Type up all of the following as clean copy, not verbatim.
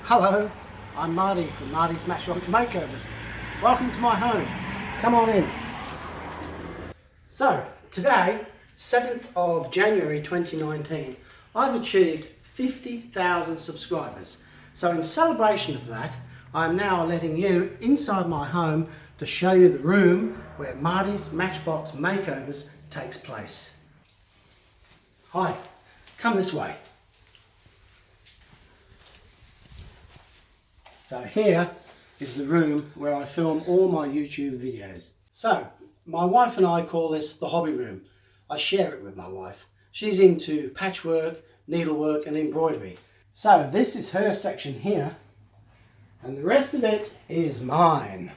Hello, I'm Marty from Marty's Matchbox Makeovers. Welcome to my home. Come on in. So, today, 7th of January 2019, I've achieved 50,000 subscribers. So in celebration of that, I'm now letting you inside my home to show you the room where Marty's Matchbox Makeovers takes place. Hi, come this way. So here is the room where I film all my YouTube videos. So, my wife and I call this the hobby room. I share it with my wife. She's into patchwork, needlework and embroidery. So this is her section here, and the rest of it is mine.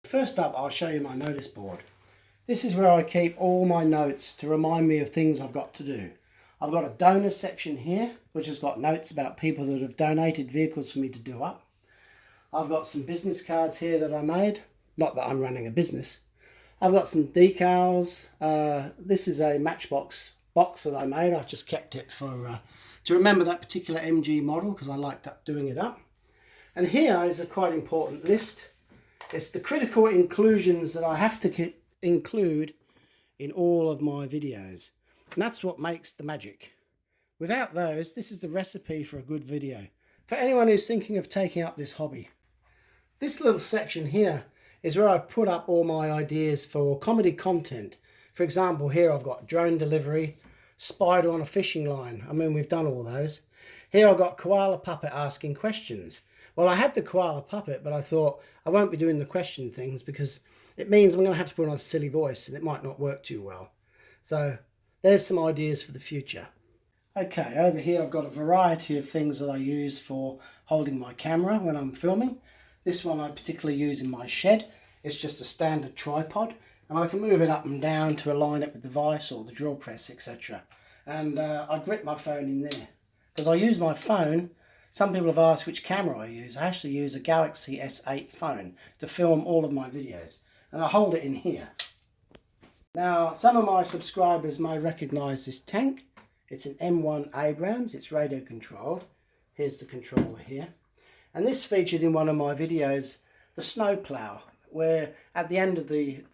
First up, I'll show you my notice board. This is where I keep all my notes to remind me of things I've got to do. I've got a donor section here, which has got notes about people that have donated vehicles for me to do up. I've got some business cards here that I made, not that I'm running a business. I've got some decals. This is a Matchbox box that I made. I've just kept it for to remember that particular MG model because I liked doing it up. And here is a quite important list. It's the critical inclusions that I have to include in all of my videos. And that's what makes the magic. Without those, this is the recipe for a good video. For anyone who's thinking of taking up this hobby. This little section here is where I put up all my ideas for comedy content. For example, here I've got drone delivery, spider on a fishing line. I mean, we've done all those. Here I've got koala puppet asking questions. Well, I had the koala puppet, but I thought I won't be doing the question things because it means I'm going to have to put on a silly voice and it might not work too well. So there's some ideas for the future. Okay, over here I've got a variety of things that I use for holding my camera when I'm filming. This one I particularly use in my shed. It's just a standard tripod and I can move it up and down to align it with the vise or the drill press, etc. And I grip my phone in there because I use my phone. Some people have asked which camera I use. I actually use a Galaxy S8 phone to film all of my videos. And I hold it in here. Now, some of my subscribers may recognise this tank. It's an M1 Abrams. It's radio controlled. Here's the controller here. And this featured in one of my videos, the snowplow, where at the end of the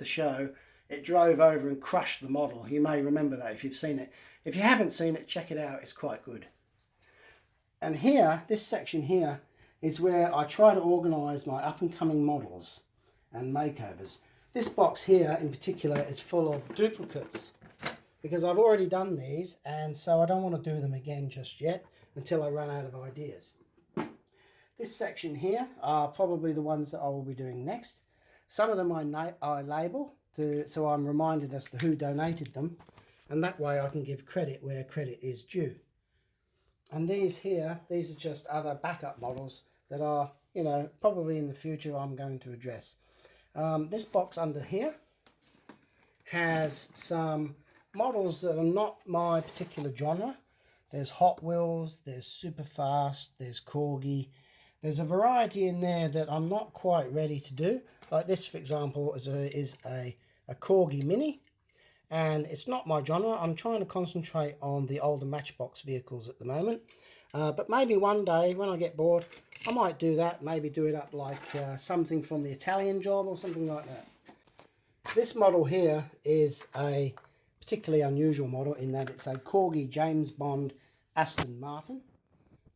show, it drove over and crushed the model. You may remember that if you've seen it. If you haven't seen it, check it out. It's quite good. And here, this section here, is where I try to organise my up-and-coming models and makeovers. This box here in particular is full of duplicates because I've already done these and so I don't want to do them again just yet until I run out of ideas. This section here are probably the ones that I will be doing next. Some of them I label so I'm reminded as to who donated them, and that way I can give credit where credit is due. And these here, these are just other backup models that are, you know, probably in the future I'm going to address. This box under here has some models that are not my particular genre. There's Hot Wheels, there's Super Fast, there's Corgi. There's a variety in there that I'm not quite ready to do. Like this, for example, is a Corgi Mini. And it's not my genre. I'm trying to concentrate on the older Matchbox vehicles at the moment. But maybe one day when I get bored, I might do that. Maybe do it up like something from the Italian Job or something like that. This model here is a particularly unusual model in that it's a Corgi James Bond Aston Martin.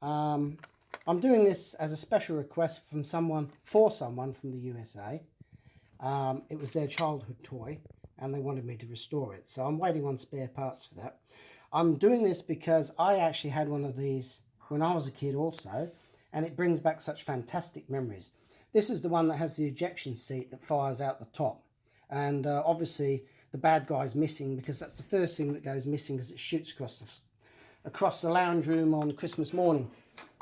I'm doing this as a special request from someone from the USA. It was their childhood toy and they wanted me to restore it. So I'm waiting on spare parts for that. I'm doing this because I actually had one of these when I was a kid also, and it brings back such fantastic memories. This is the one that has the ejection seat that fires out the top. And obviously the bad guy's missing because that's the first thing that goes missing as it shoots across the lounge room on Christmas morning.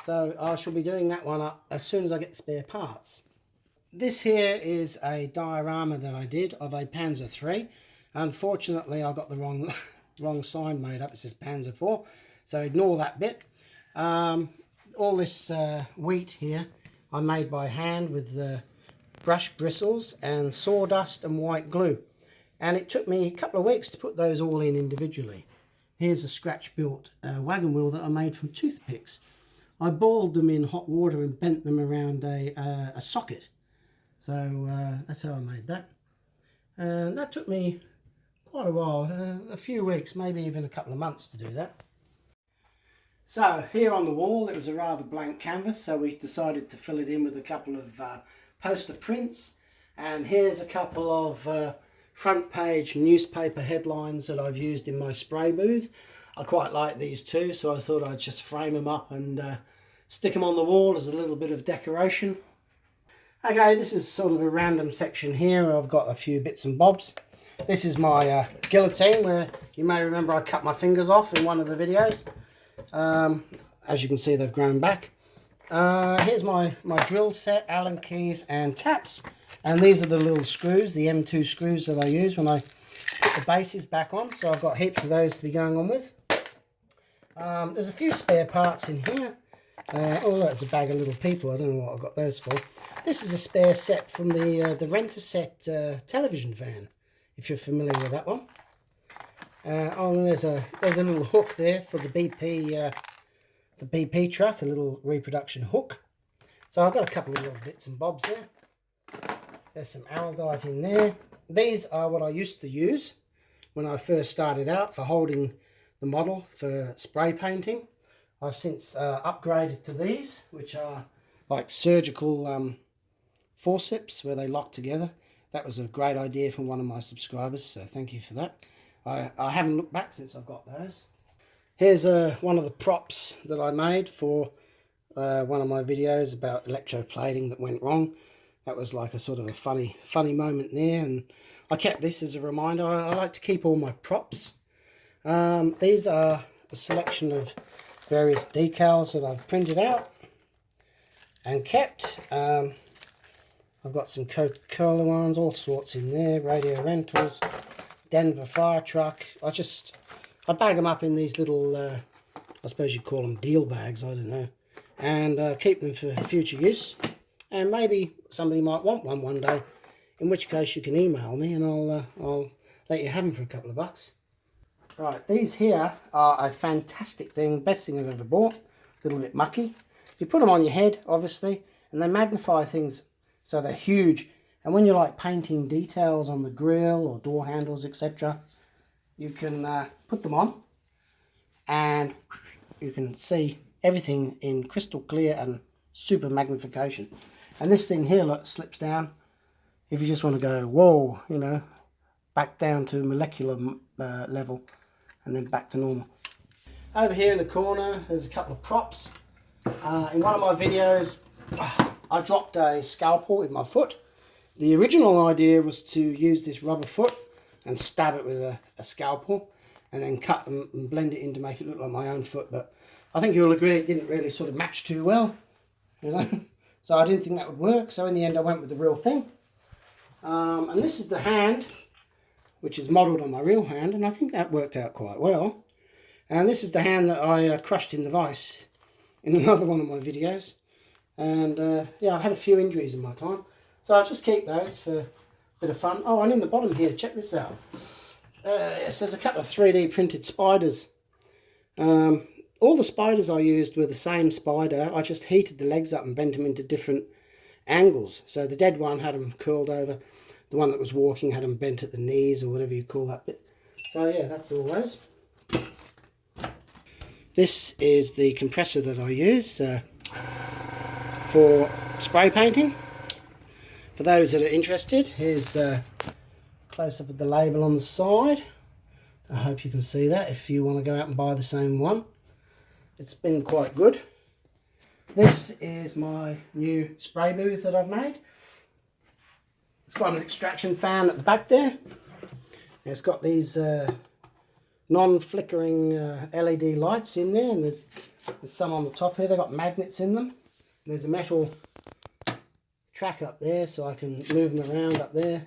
So I shall be doing that one up as soon as I get the spare parts. This here is a diorama that I did of a Panzer III. Unfortunately, I got the wrong sign made up. It says Panzer IV, so ignore that bit. All this wheat here I made by hand with brush bristles and sawdust and white glue. And it took me a couple of weeks to put those all in individually. Here's a scratch-built wagon wheel that I made from toothpicks. I boiled them in hot water and bent them around a socket. So that's how I made that. And that took me quite a while, a few weeks, maybe even a couple of months to do that. So here on the wall it was a rather blank canvas, so we decided to fill it in with a couple of poster prints. And here's a couple of front page newspaper headlines that I've used in my spray booth. I quite like these too, so I thought I'd just frame them up and stick them on the wall as a little bit of decoration. Okay, this is sort of a random section here. I've got a few bits and bobs. This is my guillotine, where you may remember I cut my fingers off in one of the videos. As you can see, they've grown back. Here's my drill set, Allen keys and taps. And these are the little screws, the M2 screws that I use when I put the bases back on. So I've got heaps of those to be going on with. There's a few spare parts in here. Oh, that's a bag of little people. I don't know what I've got those for. This is a spare set from the Rent-A-Set television van, if you're familiar with that one. Oh, and there's a little hook there for the BP truck, a little reproduction hook. So I've got a couple of little bits and bobs there. There's some araldite in there. These are what I used to use when I first started out for holding the model for spray painting. I've since upgraded to these, which are like surgical forceps where they lock together. That was a great idea from one of my subscribers, so thank you for that. I haven't looked back since I've got those. Here's one of the props that I made for one of my videos about electroplating that went wrong. That was like a sort of a funny moment there, and I kept this as a reminder. I like to keep all my props. These are a selection of various decals that I've printed out and kept. I've got some Coca-Cola ones, all sorts in there, radio rentals, Denver fire truck. I bag them up in these little, I suppose you'd call them deal bags, I don't know, and keep them for future use. And maybe somebody might want one day, in which case you can email me and I'll let you have them for a couple of bucks. Right, these here are a fantastic thing, best thing I've ever bought. A little bit mucky. You put them on your head, obviously, and they magnify things so they're huge. And when you're like painting details on the grill or door handles, etc., you can put them on and you can see everything in crystal clear and super magnification. And this thing here, look, slips down. If you just want to go, whoa, you know, back down to molecular level and then back to normal. Over here in the corner, there's a couple of props. In one of my videos, I dropped a scalpel with my foot. The original idea was to use this rubber foot and stab it with a scalpel and then cut and blend it in to make it look like my own foot. But I think you'll agree it didn't really sort of match too well, you know. So I didn't think that would work. So in the end, I went with the real thing. And this is the hand, which is modelled on my real hand, and I think that worked out quite well. And this is the hand that I crushed in the vise in another one of my videos. And yeah, I've had a few injuries in my time, so I'll just keep those for a bit of fun. Oh, and in the bottom here, check this out. Yes, there's a couple of 3D printed spiders. All the spiders I used were the same spider. I just heated the legs up and bent them into different angles. So the dead one had them curled over. The one that was walking had them bent at the knees, or whatever you call that bit. So yeah, that's all those. This is the compressor that I use for spray painting. For those that are interested, here's a close-up of the label on the side. I hope you can see that if you want to go out and buy the same one. It's been quite good. This is my new spray booth that I've made. It's got an extraction fan at the back there. It's got these non-flickering LED lights in there, and there's some on the top here. They've got magnets in them. And there's a metal track up there, so I can move them around up there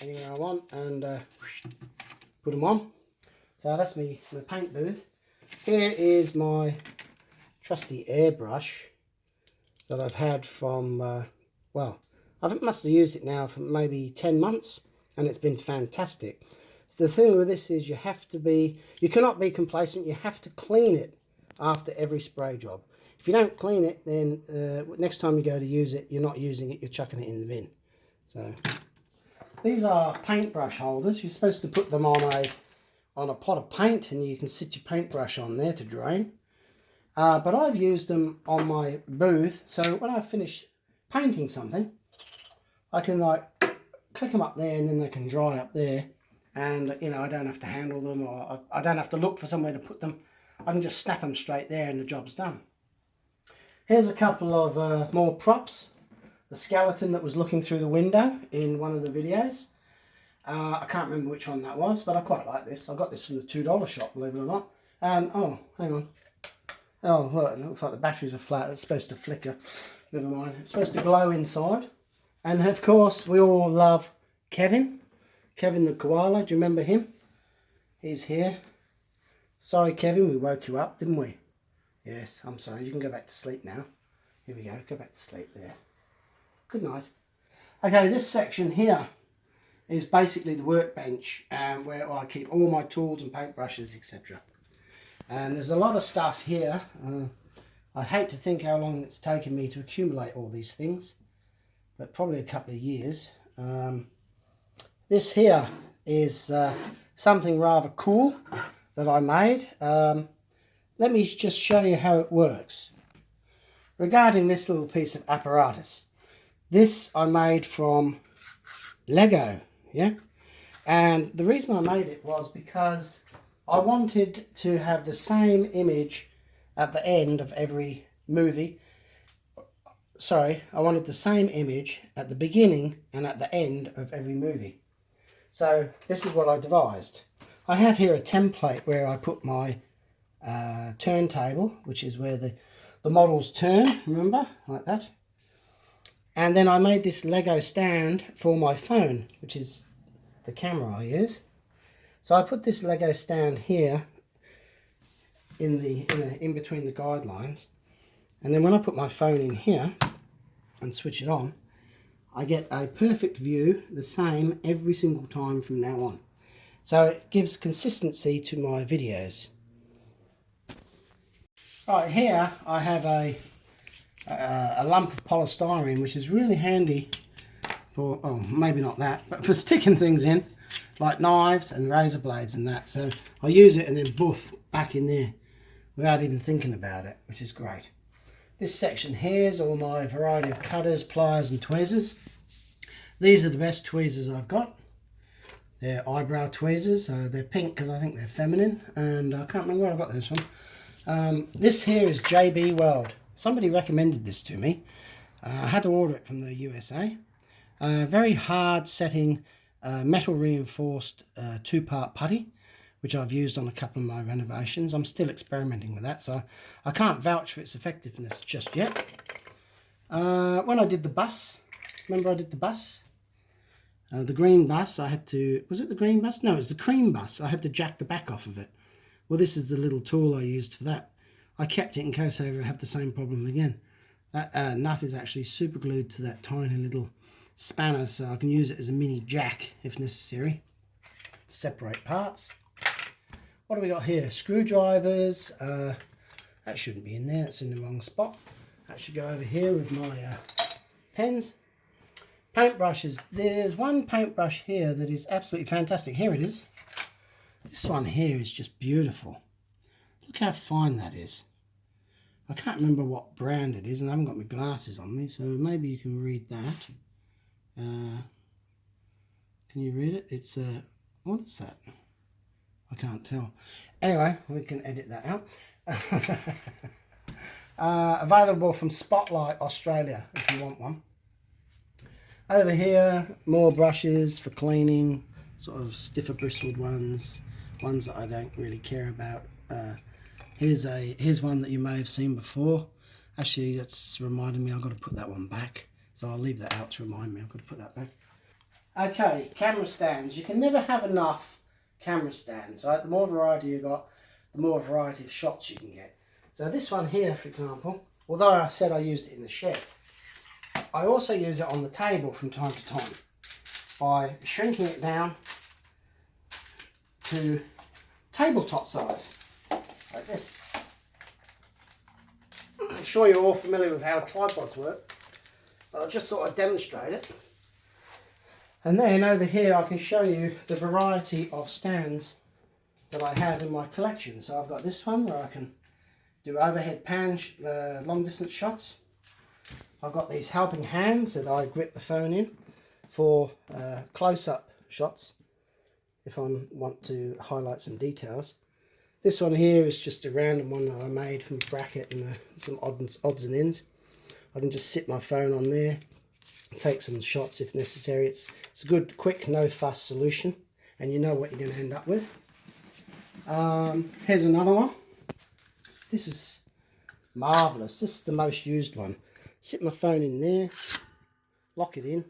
anywhere I want and put them on. So that's my paint booth. Here is my trusty airbrush that I've had from, well, I must have used it now for maybe 10 months, and it's been fantastic. The thing with this is you cannot be complacent. You have to clean it after every spray job. If you don't clean it, then next time you go to use it, you're not using it, you're chucking it in the bin. So these are paintbrush holders. You're supposed to put them on a pot of paint, and you can sit your paintbrush on there to drain. But I've used them on my booth, so when I finish painting something, I can like click them up there, and then they can dry up there, and you know, I don't have to handle them, or I don't have to look for somewhere to put them. I can just snap them straight there and the job's done. Here's a couple of more props. The skeleton that was looking through the window in one of the videos. I can't remember which one that was, but I quite like this. I got this from the $2 shop, believe it or not. And oh, hang on. Oh, look, it looks like the batteries are flat. It's supposed to flicker. Never mind. It's supposed to glow inside. And of course, we all love Kevin. Kevin the koala. Do you remember him? He's here. Sorry, Kevin, we woke you up, didn't we? Yes, I'm sorry. You can go back to sleep now. Here we go. Go back to sleep there. Good night. Okay, this section here is basically the workbench, where I keep all my tools and paintbrushes, etc. And there's a lot of stuff here. I'd hate to think how long it's taken me to accumulate all these things, but probably a couple of years. This here is something rather cool that I made. Let me just show you how it works. Regarding this little piece of apparatus, this I made from Lego, yeah? And the reason I made it was because I wanted to have the same image at the end of every movie. Sorry, I wanted the same image at the beginning and at the end of every movie. So this is what I devised. I have here a template where I put my turntable, which is where the models turn, remember, like that. And then I made this Lego stand for my phone, which is the camera I use. So I put this Lego stand here in between the guidelines, and then when I put my phone in here and switch it on, I get a perfect view, the same every single time from now on. So it gives consistency to my videos. Right, here I have a lump of polystyrene, which is really handy for, oh, maybe not that, but for sticking things in, like knives and razor blades and that. So I use it and then boof, back in there without even thinking about it, which is great. This section here is all my variety of cutters, pliers and tweezers. These are the best tweezers I've got. They're eyebrow tweezers. They're pink because I think they're feminine, and I can't remember where I got this from. This here is JB Weld. Somebody recommended this to me. I had to order it from the USA. Very hard setting metal reinforced 2-part putty, which I've used on a couple of my renovations. I'm still experimenting with that, so I can't vouch for its effectiveness just yet. When I did the bus, remember I did the bus? The green bus, I had to, was it the green bus? No, it was the cream bus. I had to jack the back off of it. Well, this is the little tool I used for that. I kept it in case I ever have the same problem again. That nut is actually super glued to that tiny little spanner, so I can use it as a mini jack if necessary to separate parts. What do we got here? Screwdrivers. That shouldn't be in there. It's in the wrong spot. That should go over here with my pens. Paintbrushes. There's one paintbrush here that is absolutely fantastic. Here it is. This one here is just beautiful. Look how fine that is. I can't remember what brand it is, and I haven't got my glasses on me, so maybe you can read that. Can you read it? It's what is that? I can't tell. Anyway, we can edit that out. Available from Spotlight Australia if you want one. Over here, more brushes for cleaning, sort of stiffer bristled ones that I don't really care about. Here's one that you may have seen before. Actually, that's reminded me I've got to put that one back. So I'll leave that out to remind me I've got to put that back. Okay, camera stands. You can never have enough camera stands, right? The more variety you got, the more variety of shots you can get. So this one here, for example, although I said I used it in the shed, I also use it on the table from time to time by shrinking it down to tabletop size, like this. I'm sure you're all familiar with how tripods work, but I'll just sort of demonstrate it. And then over here I can show you the variety of stands that I have in my collection. So I've got this one where I can do overhead pan long distance shots. I've got these helping hands that I grip the phone in for close-up shots if I want to highlight some details. This one here is just a random one that I made from a bracket and some odds and ends. I can just sit my phone on there, take some shots if necessary. It's a good, quick, no-fuss solution, and you know what you're going to end up with. Here's another one. This is marvellous. This is the most used one. Sit my phone in there, lock it in,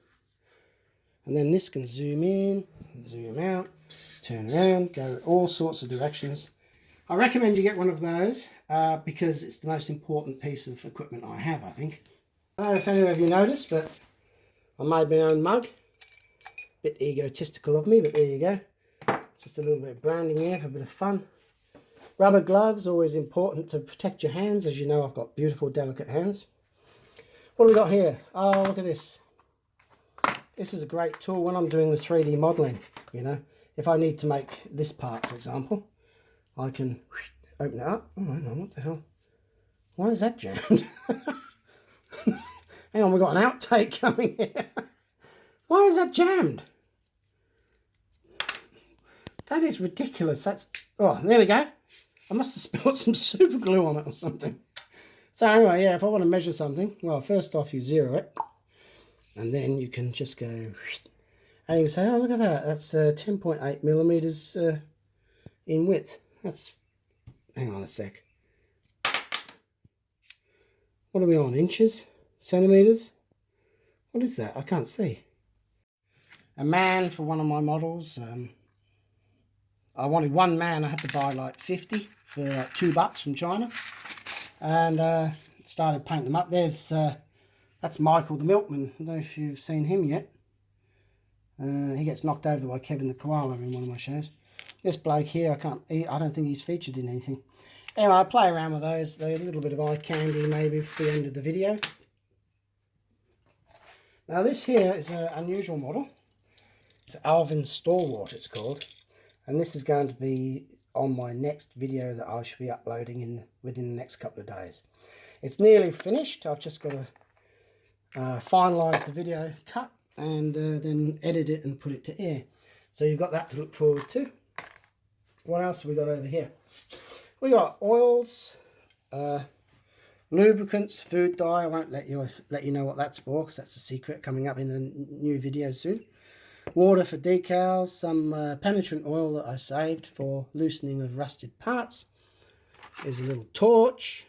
and then this can zoom in, zoom out, turn around, go all sorts of directions. I recommend you get one of those because it's the most important piece of equipment I have, I think. I don't know if any of you noticed, but I made my own mug. Bit egotistical of me, but there you go. Just a little bit of branding there for a bit of fun. Rubber gloves, always important to protect your hands. As you know, I've got beautiful, delicate hands. What do we got here? Oh, look at this. This is a great tool when I'm doing the 3D modelling, you know. If I need to make this part, for example, I can open it up. Oh, hang on, what the hell? Why is that jammed? Hang on, we've got an outtake coming here. Why is that jammed? That is ridiculous. That's... Oh, there we go. I must have spilled some super glue on it or something. So anyway, yeah, if I want to measure something, well, first off you zero it. And then you can just go... And you can say, oh, look at that. That's 10.8 millimeters in width. That's... Hang on a sec. What are we on? Inches? Centimeters? What is that? I can't see. A man for one of my models. I wanted one man. I had to buy like 50 for like $2 from China. And started painting them up. There's... that's Michael the milkman. I don't know if you've seen him yet. He gets knocked over by Kevin the koala in one of my shows. This bloke here, I don't think he's featured in anything. Anyway, I play around with those. They're a little bit of eye candy maybe for the end of the video. Now this here is an unusual model. It's Alvin Stalwart, it's called. And this is going to be on my next video that I should be uploading within the next couple of days. It's nearly finished. I've just got to finalise the video cut and then edit it and put it to air. So you've got that to look forward to. What else have we got over here? We got oils, lubricants, food dye. I won't let you know what that's for because that's a secret coming up in a new video soon. Water for decals, some penetrant oil that I saved for loosening of rusted parts. There's a little torch,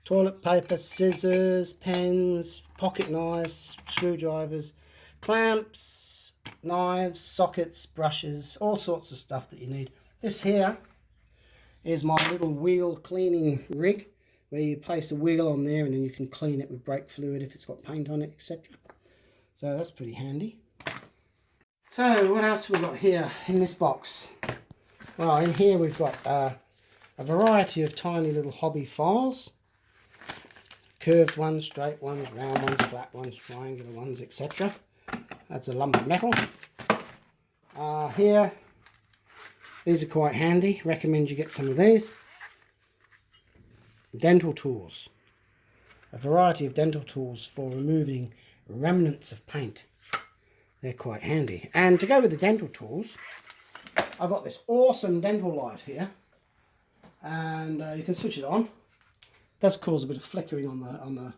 toilet paper, scissors, pens, pocket knives, screwdrivers, clamps, knives, sockets, brushes, all sorts of stuff that you need. This here is my little wheel cleaning rig where you place a wheel on there and then you can clean it with brake fluid if it's got paint on it, etc. So that's pretty handy. So what else have we got here in this box? Well, in here we've got a variety of tiny little hobby files. Curved ones, straight ones, round ones, flat ones, triangular ones, etc. That's a lump of metal. Here, these are quite handy. Recommend you get some of these. Dental tools. A variety of dental tools for removing remnants of paint. They're quite handy. And to go with the dental tools, I've got this awesome dental light here. And you can switch it on. It does cause a bit of flickering on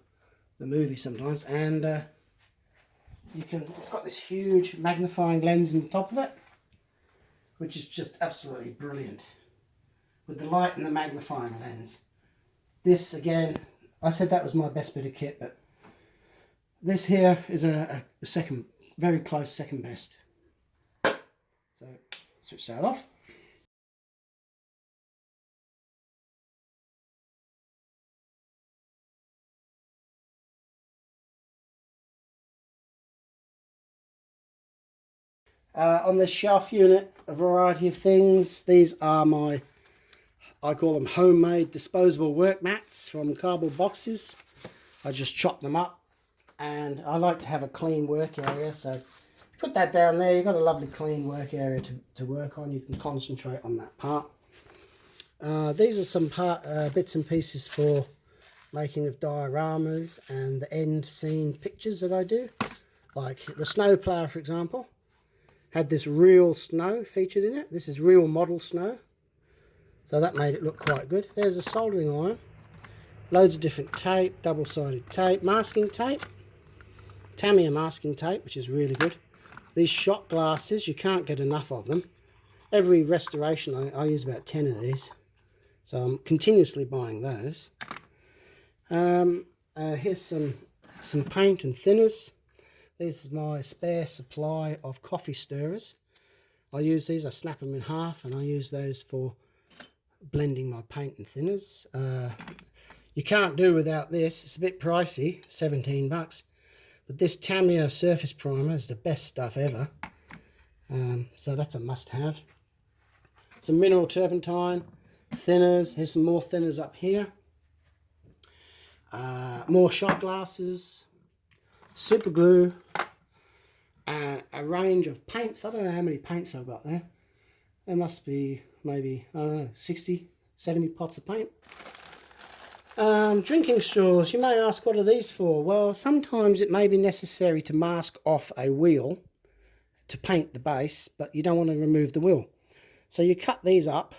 the movie sometimes. And it's got this huge magnifying lens in the top of it, which is just absolutely brilliant. With the light and the magnifying lens. This again, I said that was my best bit of kit, but this here is a second, very close second best. So switch that off. On this shelf unit, a variety of things. These are my, I call them homemade disposable work mats from cardboard boxes. I just chop them up, and I like to have a clean work area, so put that down there. You've got a lovely clean work area to work on. You can concentrate on that part. These are some bits and pieces for making of dioramas and the end scene pictures that I do. Like the snowplow, for example, had this real snow featured in it. This is real model snow, so that made it look quite good. There's a soldering iron, loads of different tape, double-sided tape, masking tape, Tamiya masking tape, which is really good. These shot glasses, you can't get enough of them. Every restoration I use about 10 of these, so I'm continuously buying those. Here's some paint and thinners. This is my spare supply of coffee stirrers. I use these, I snap them in half, and I use those for blending my paint and thinners. You can't do without this. It's a bit pricey, 17 bucks. But this Tamiya surface primer is the best stuff ever. So that's a must-have. Some mineral turpentine, thinners. Here's some more thinners up here. More shot glasses, super glue, and a range of paints. I don't know how many paints I've got there. There must be maybe, I don't know, 60, 70 pots of paint. Drinking straws. You may ask, what are these for? Well, sometimes it may be necessary to mask off a wheel to paint the base, but you don't want to remove the wheel. So you cut these up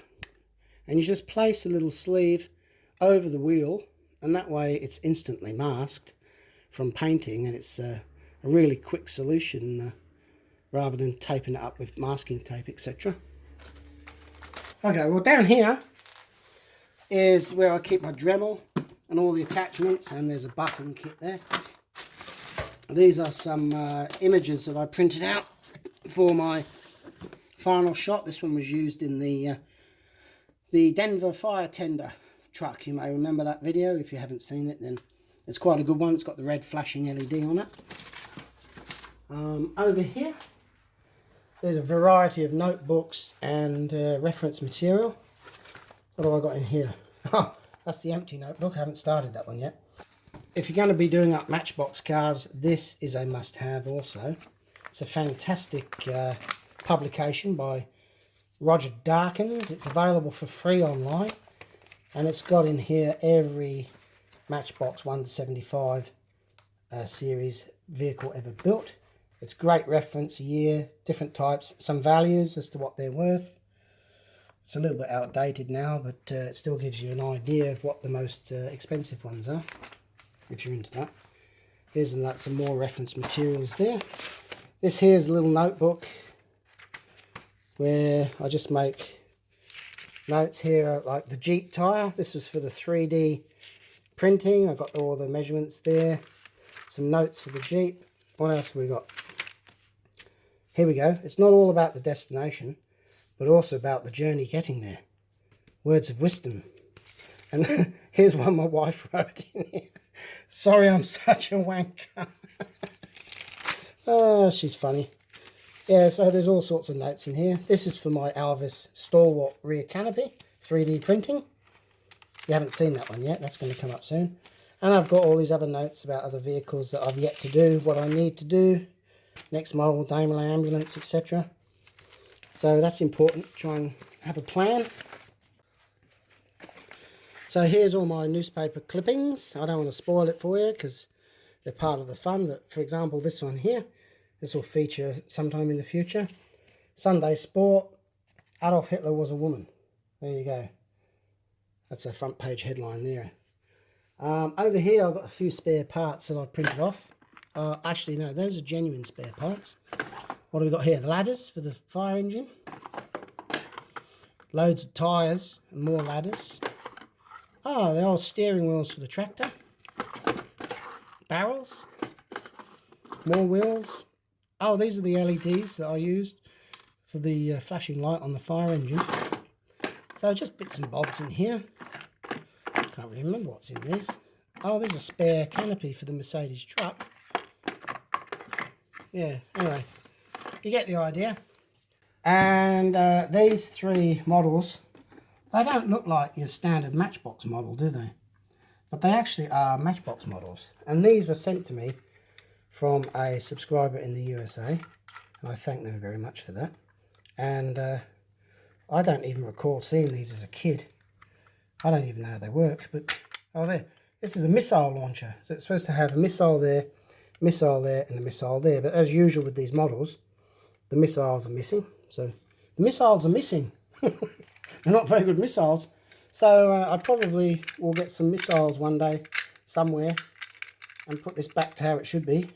and you just place a little sleeve over the wheel, and that way it's instantly masked from painting, and it's a really quick solution rather than taping it up with masking tape, etc. Okay, well, down here is where I keep my Dremel and all the attachments, and there's a buffing kit there. These are some images that I printed out for my final shot. This one was used in the Denver fire tender truck. You may remember that video. If you haven't seen it, then it's quite a good one. It's got the red flashing LED on it. Over here, there's a variety of notebooks and reference material. What have I got in here? Oh, that's the empty notebook. I haven't started that one yet. If you're going to be doing up Matchbox cars, this is a must-have also. It's a fantastic publication by Roger Darkins. It's available for free online, and it's got in here every Matchbox 1 to 75 series vehicle ever built. It's great reference, year, different types, some values as to what they're worth. It's a little bit outdated now, but it still gives you an idea of what the most expensive ones are, if you're into that. Here's some more reference materials there. This here is a little notebook where I just make notes here, like the Jeep tyre. This was for the 3D printing. I've got all the measurements there. Some notes for the Jeep. What else have we got? Here we go. It's not all about the destination, but also about the journey getting there. Words of wisdom. And here's one my wife wrote in here. Sorry, I'm such a wanker. Oh, she's funny. Yeah, so there's all sorts of notes in here. This is for my Alvis Stalwart rear canopy, 3D printing. You haven't seen that one yet. That's going to come up soon. And I've got all these other notes about other vehicles that I've yet to do, what I need to do, next model, Daimler ambulance, etc. So that's important. Try and have a plan. So here's all my newspaper clippings. I don't want to spoil it for you because they're part of the fun. But for example, this one here, this will feature sometime in the future. Sunday Sport, Adolf Hitler was a woman. There you go. That's a front page headline there. Over here I've got a few spare parts that I've printed off. Actually no, those are genuine spare parts. What have we got here? The ladders for the fire engine. Loads of tyres and more ladders. Oh, the old steering wheels for the tractor. Barrels. More wheels. Oh, these are the LEDs that I used for the flashing light on the fire engine. So just bits and bobs in here. Can't really remember what's in these. Oh, there's a spare canopy for the Mercedes truck. Yeah, anyway, you get the idea. And these three models, they don't look like your standard Matchbox model, do they? But they actually are Matchbox models. And these were sent to me from a subscriber in the USA. And I thank them very much for that. And I don't even recall seeing these as a kid. I don't even know how they work. But, oh, there. This is a missile launcher. So it's supposed to have a missile there, and a missile there. But as usual with these models, the missiles are missing. So the missiles are missing. They're not very good missiles. So I probably will get some missiles one day somewhere and put this back to how it should be.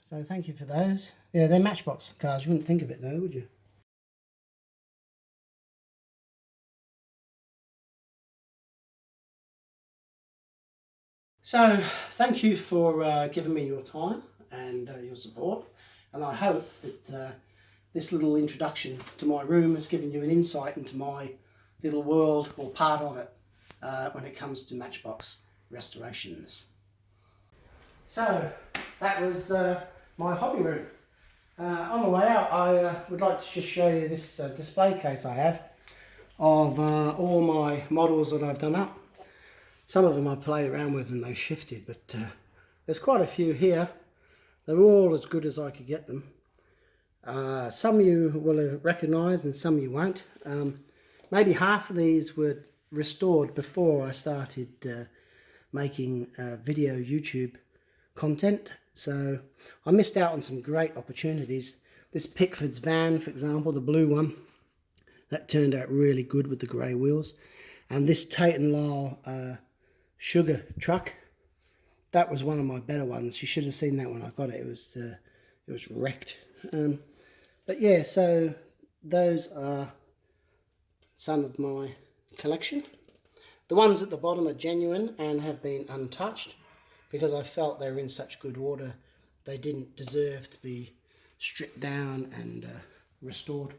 So thank you for those. Yeah, they're Matchbox cars. You wouldn't think of it though, would you? So thank you for giving me your time and your support. And I hope that this little introduction to my room has given you an insight into my little world, or part of it, when it comes to Matchbox restorations. So that was my hobby room. On the way out, I would like to just show you this display case I have of all my models that I've done up. Some of them I've played around with and they've shifted, but there's quite a few here. They're all as good as I could get them. Some you will recognise and some you won't. Maybe half of these were restored before I started making video YouTube content. So I missed out on some great opportunities. This Pickford's van, for example, the blue one, that turned out really good with the grey wheels. And this Tate and Lyle sugar truck, that was one of my better ones. You should have seen that when I got it. It was wrecked. But yeah, so those are some of my collection. The ones at the bottom are genuine and have been untouched because I felt they were in such good order. They didn't deserve to be stripped down and restored.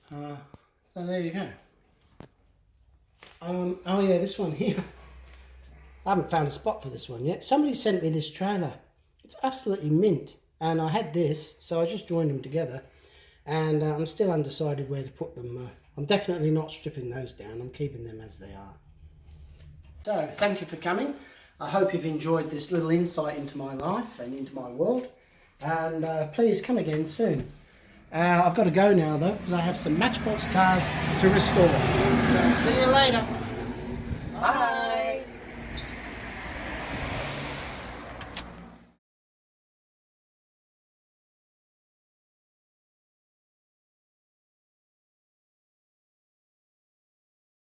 So there you go. Oh yeah, this one here. I haven't found a spot for this one yet. Somebody sent me this trailer. It's absolutely mint. And I had this, so I just joined them together. And I'm still undecided where to put them. I'm definitely not stripping those down. I'm keeping them as they are. So, thank you for coming. I hope you've enjoyed this little insight into my life and into my world. And please come again soon. I've got to go now though, because I have some Matchbox cars to restore. So, see you later. Bye.